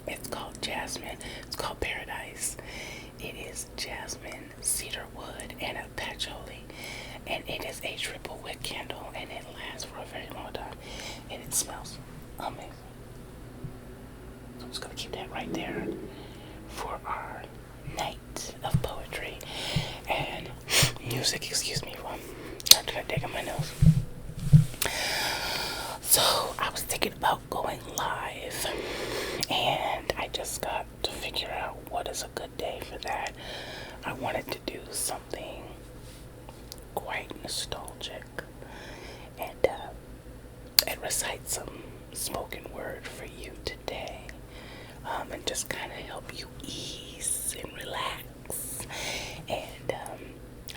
It's called Jasmine. It's called Paradise. It is jasmine, cedar wood, and a patchouli. And it is a triple wick candle, and it lasts for a very long time. And it smells amazing. So I'm just gonna keep that right there for our night of poetry and music. Excuse me, I'm trying to dig in my nose. So I was thinking about going live, and I just got to figure out what is a good day for that. I wanted to do something quite nostalgic and recite some spoken word for you today, and just kind of help you ease and relax. And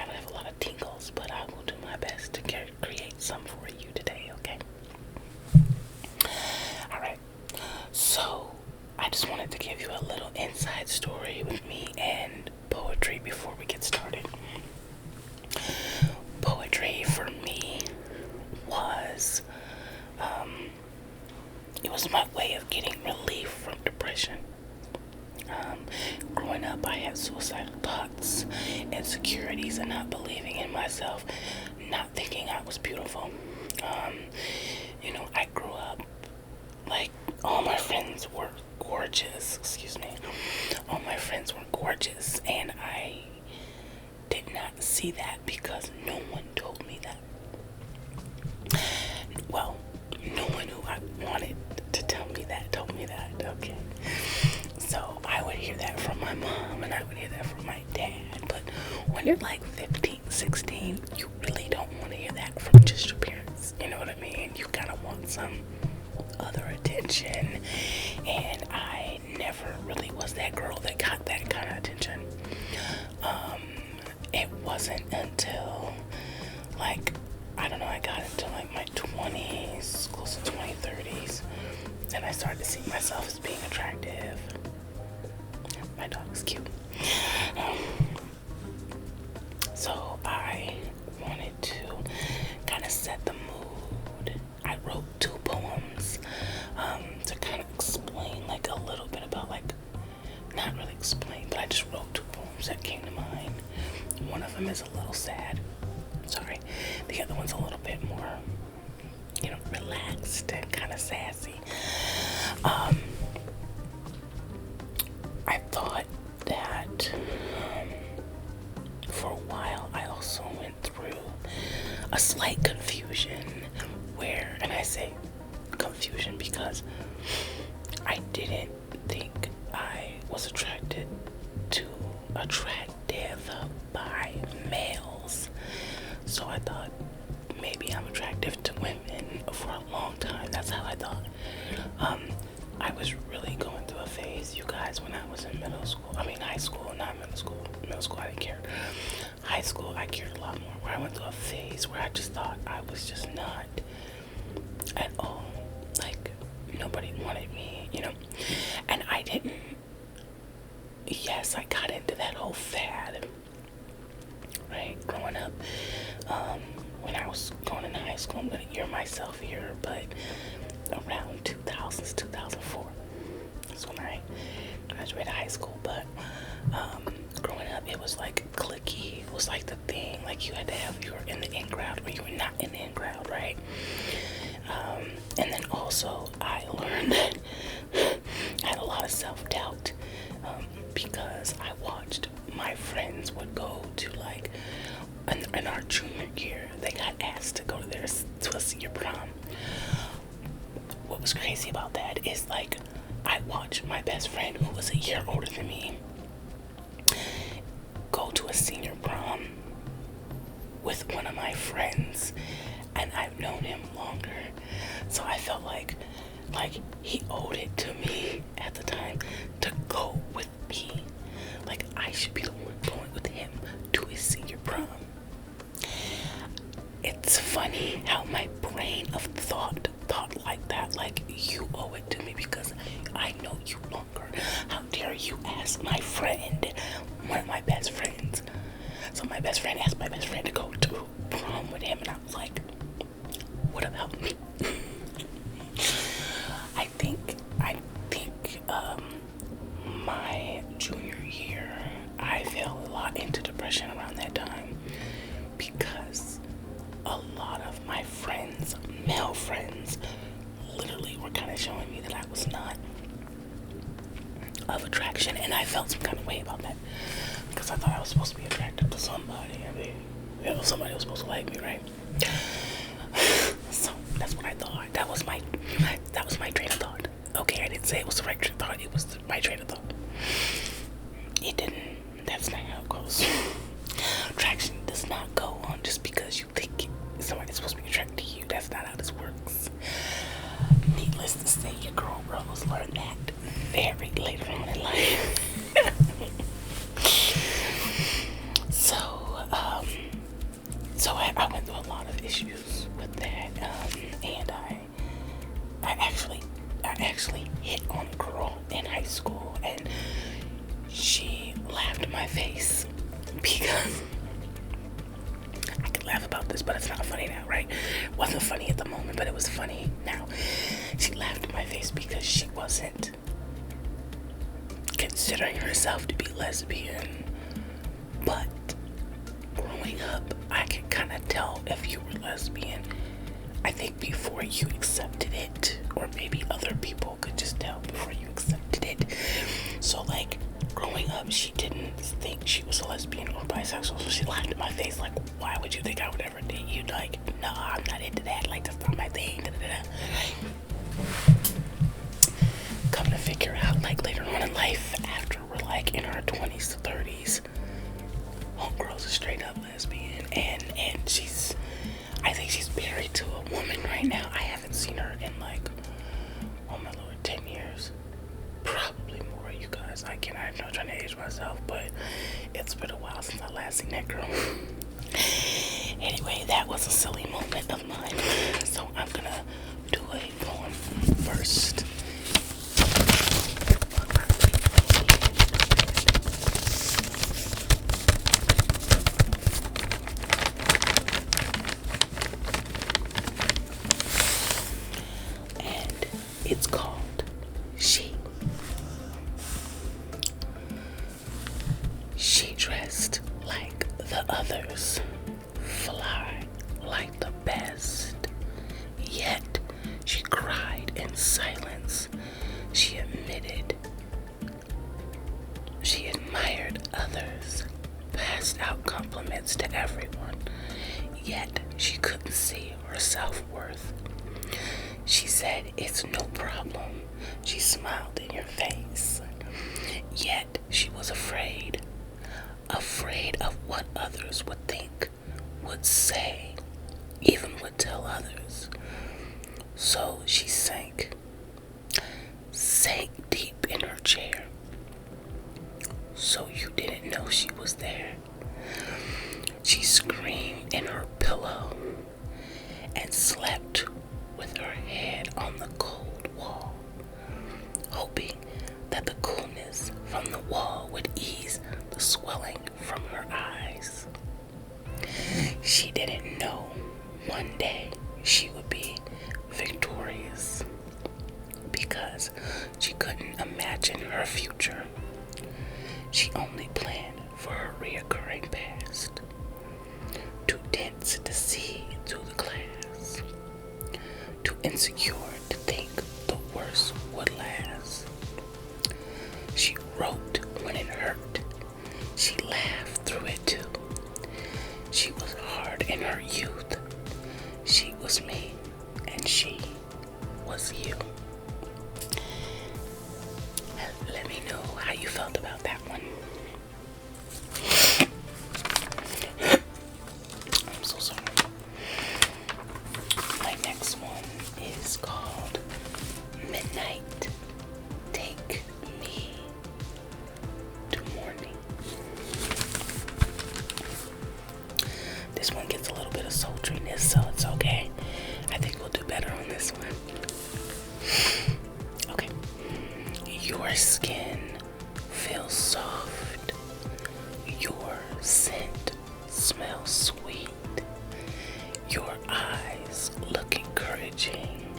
I don't have a lot of tingles, but I will do my best to create some for you today, okay? Alright, so I just wanted to give you a little inside story with me and poetry before we get started. Poetry for me was, it was my way of getting relief from depression. Growing up, I had suicidal thoughts, insecurities, and not believing in myself, not thinking I was beautiful. I grew up like all my friends were gorgeous. Excuse me. All my friends were gorgeous, and I did not see that because no one told me that. Well, no one who I wanted to tell me that told me that, okay? So I would hear that from my mom, and I would hear that from my dad. But when you're like 15, 16, you really don't want to hear that from just your parents. You know what I mean? You kind of want some other attention. And I never really was that girl that got that kind of attention. It wasn't until, like, I don't know, I got into like my 20s, close to 30s, and I started to see myself as being attractive. My dog is cute. So I wanted to kind of set the mood. I wrote 2 poems to kind of explain like a little bit about, like, not really explain, but I just wrote 2 poems that came to mind. One of them is a little sad. Sorry. The other one's a little bit more, relaxed and kind of sassy. I thought that for a while I also went through a slight confusion where, and I say confusion because I didn't think I was attractive by males. So I thought maybe I'm attractive to women for a long time. That's how I thought. I was really going through a phase, you guys, when I was in high school, not middle school. Middle school, I didn't care. High school, I cared a lot more. Where I went through a phase where I just thought I was just not at all. Like, nobody wanted me, And I didn't. Yes, I got into that whole fad, right? Growing up, when I was going into high school, I'm gonna hear myself here, but around 2000s, 2004, that's when I graduated high school. But growing up, it was like cliquey. It was like the thing. Like, you had to have, you were in the in crowd or you were not in the in crowd, right? And then also I learned that I had a lot of self-doubt because I watched my friends would go to, like, in our junior year, they got asked to go to a senior prom. What was crazy about that is, like, I watched my best friend, who was a year older than me, go to a senior prom with one of my friends, and I've known him longer, so I felt like he owed it to me at the time to go with me. Like, I should be the one going with him to his senior prom. It's funny how my brain of thought like that, like, you owe it to me because I know you longer. How dare you ask my friend, one of my best friends. So my best friend asked my best friend to go to prom with him, and I was like, what about me? I think I was not of attraction, and I felt some kind of way about that because I thought I was supposed to be attracted to somebody. I mean, somebody was supposed to like me, right? So that's what I thought. That was my train of thought. Okay, I didn't say it was the right train of thought. It was my train of thought. It didn't. That's not how it goes. Attraction does not go on just because you think somebody's supposed to be attracted to you. That's not how this works. Needless to say, your girls learn that very later on in life. So I went through a lot of issues with that, and I actually hit on a girl in high school, and she laughed in my face because I could laugh about this, but it's not funny now, right? It wasn't funny at the moment, but it was funny now. She laughed in my face because she wasn't considering herself to be lesbian, but growing up, I could kind of tell if you were lesbian. I think before you accepted it, or maybe other people could just tell before you accepted it. So like, growing up, she didn't think she was a lesbian or bisexual, so she laughed in my face like, why would you think I would ever date you? Like, no, I'm not into that, like, that's not my thing. Come to figure out, like, later on in life, after we're like in our 20s to 30s, homegirl's a straight up lesbian, and I think she's married to a woman right now. I haven't seen her in like, oh my lord, 10 years. Probably more, you guys. I'm not trying to age myself, but it's been a while since I last seen that girl. Anyway, that was a silly moment of mine. So I'm gonna do a poem first. It's called She. She dressed like the others, fly like the best, yet she cried in silence. She admitted she admired others, passed out compliments to everyone, yet she couldn't see her self-worth. She said, it's no problem. She smiled in your face. Yet she was afraid of what others would think, would say, even would tell others. So she sank deep in her chair. So you didn't know she was there. She screamed in her pillow and slept with her head on the cold wall, hoping that the coolness from the wall would ease the swelling from her eyes. She didn't know one day she would be victorious because she couldn't imagine her future. She only planned for her reoccurring past, too dense to see through the glass, too insecure to think the worst would last. She wrote when it hurt. She laughed through it too. She was hard in her youth. She was me, and she was you. Let me know how you felt about that one. I'm so sorry. My next one is called Midnight. Take me to morning. This one gets a little bit of sultriness, so it's okay. I think we'll do better on this one. Okay. Your skin feels soft. Your scent smells sweet. Your eyes look encouraging.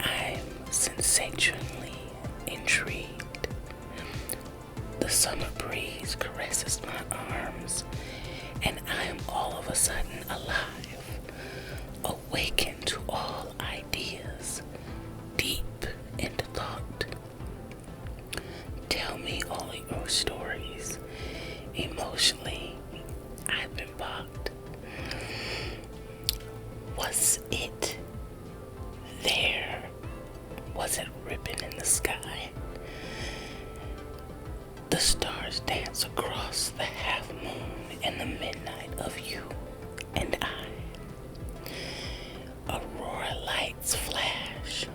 I'm sensationally intrigued. The summer breeze caresses my arms, and I am all of a sudden alive, awakened to all ideas deep sunset ribbon in the sky. The stars dance across the half moon in the midnight of you and I. Aurora lights flash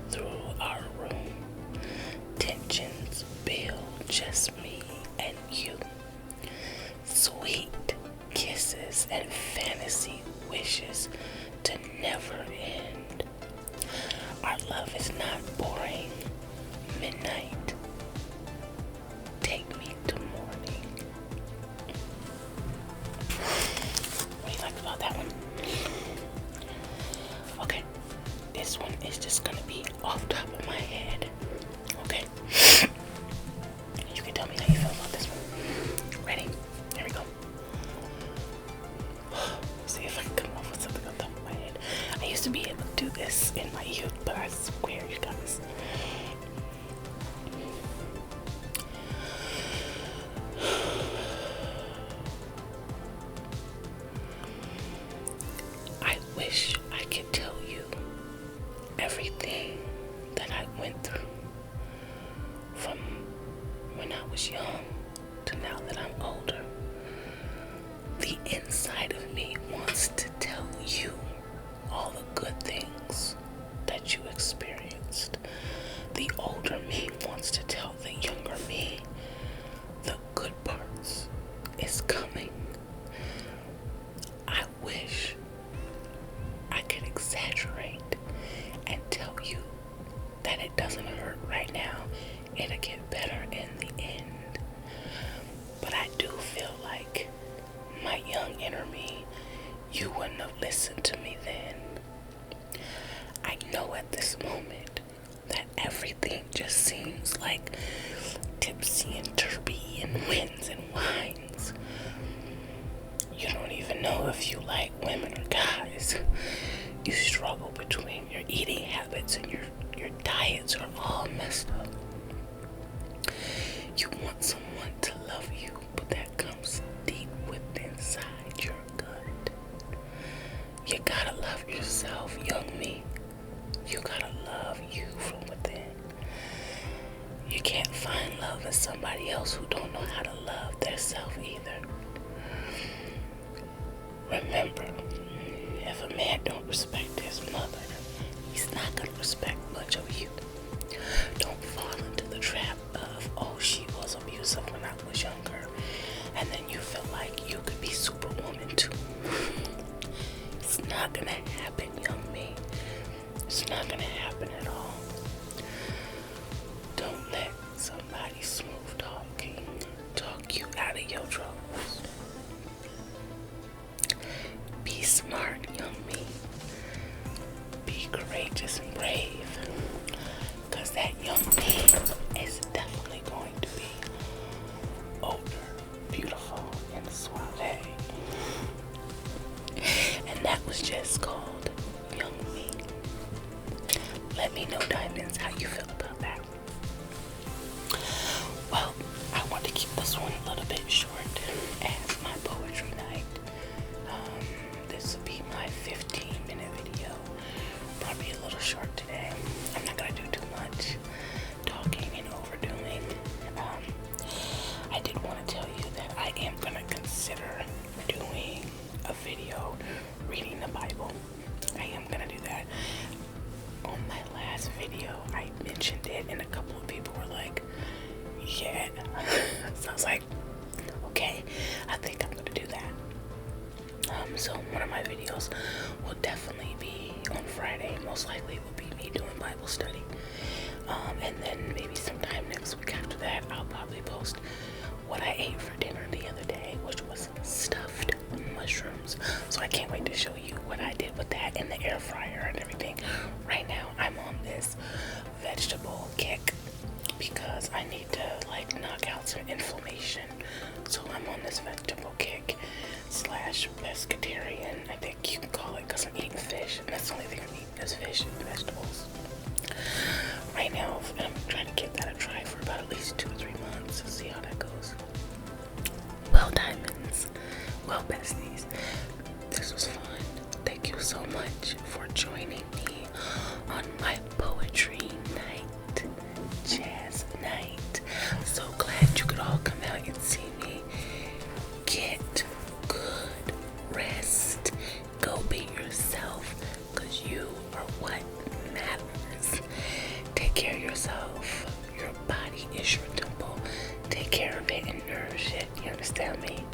through our room. Tensions build, just me and you. Sweet kisses and fantasy wishes to never end. Our love is not boring. Midnight, take me to morning. What do you like about that one? Okay, this one is just gonna be off top of my head. Okay, you can tell me how you feel about this one. Ready? Here we go. See if I can come up with something on top of my head. I used to be able to do this in my youth, but I swear, you guys. I wish I could tell you everything that I went through from when I was young to now that I'm older. The inside of me wants to tell you all the good things that you experienced. The older me wants to tell the younger me the good parts is coming. I wish I could exaggerate and tell you that it doesn't hurt right now. It'll get better in the end. But I do feel like my young inner me, you wouldn't have listened to me then. I know at this moment that everything just seems like tipsy and turby and winds and wines. You don't even know if you like women or guys. You struggle between your eating habits and your diets are all messed up. You want someone to love you, but that comes deep within inside your gut. You gotta love yourself, young me. You gotta love you from within. You can't find love in somebody else who don't know how to love themselves either. Remember, if a man don't respect his mother, he's not gonna respect much of you. Don't fall into the trap of, oh, she was abusive when I was younger, and then you feel like you could be superwoman too. It's not gonna happen, young me. It's not gonna happen at all. Don't let somebody smooth talking talk you out of your troubles. Be smart, young me. Be courageous and brave. Cause that young me is definitely going to be older, beautiful, and suave. And that was just called Young Me. Let me know, Diamonds, how you feel about that. Well, I want to keep this one a little bit short as my poetry night. This will be my 15-minute video. Probably a little short today. I'm not going to do too much talking and overdoing. I did want to tell you that I am going to consider doing a video reading the Bible. I am going to do that. On my last video, I mentioned it and a couple of people were like, yeah. So I was like, okay, I think I'm going to do that. So one of my videos will definitely be on Friday. Most likely will be me doing Bible study. And then maybe sometime next week after that, I'll probably post what I ate for dinner the other day, which was stuffed mushrooms. So I can't wait to show you what I did with that in the air fryer and everything. Right now, I'm on this vegetable kick because I need to knock out some inflammation. So I'm on this vegetable kick / pescatarian, I think you can call it, because I'm eating fish, and that's the only thing I'm eating is fish and vegetables. Right now, I'm trying to give that a try for about at least 2 or 3 months and see how that goes. Well, Diamonds, well, Besties, this was fun. Thank you so much for joining me on my poetry night. understand me?